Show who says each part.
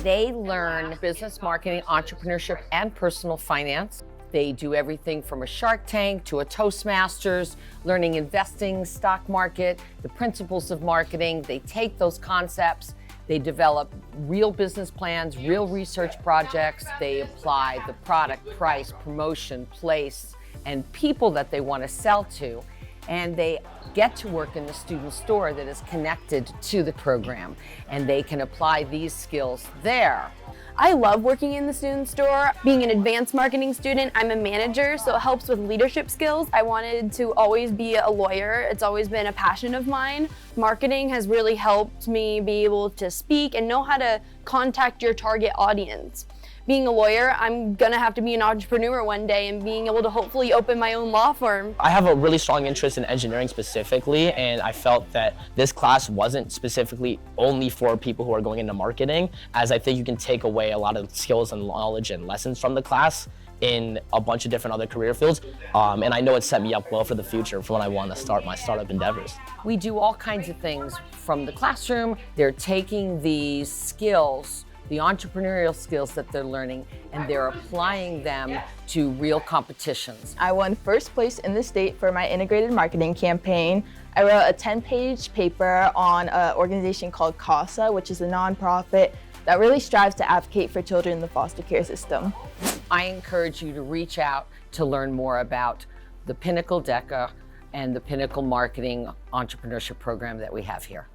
Speaker 1: They learn business marketing, entrepreneurship, and personal finance. They do everything from a Shark Tank to a Toastmasters, learning investing, stock market, the principles of marketing. They take those concepts, they develop real business plans, real research projects. They apply the product, price, promotion, place, and people that they want to sell to. And they get to work in the student store that is connected to the program, and they can apply these skills there.
Speaker 2: I love working in the student store. Being an advanced marketing student, I'm a manager, so it helps with leadership skills. I wanted to always be a lawyer. It's always been a passion of mine. Marketing has really helped me be able to speak and know how to contact your target audience. Being a lawyer, I'm gonna have to be an entrepreneur one day and being able to hopefully open my own law firm.
Speaker 3: I have a really strong interest in engineering specifically, and I felt that this class wasn't specifically only for people who are going into marketing, as I think you can take away a lot of skills and knowledge and lessons from the class in a bunch of different other career fields. And I know it set me up well for the future for when I want to start my startup endeavors.
Speaker 1: We do all kinds of things from the classroom. They're taking these skills, the entrepreneurial skills that they're learning, and they're applying them to real competitions.
Speaker 4: I won first place in the state for my integrated marketing campaign. I wrote a 10-page paper on an organization called CASA, which is a nonprofit that really strives to advocate for children in the foster care system.
Speaker 1: I encourage you to reach out to learn more about the Pinnacle DECA and the Pinnacle Marketing Entrepreneurship Program that we have here.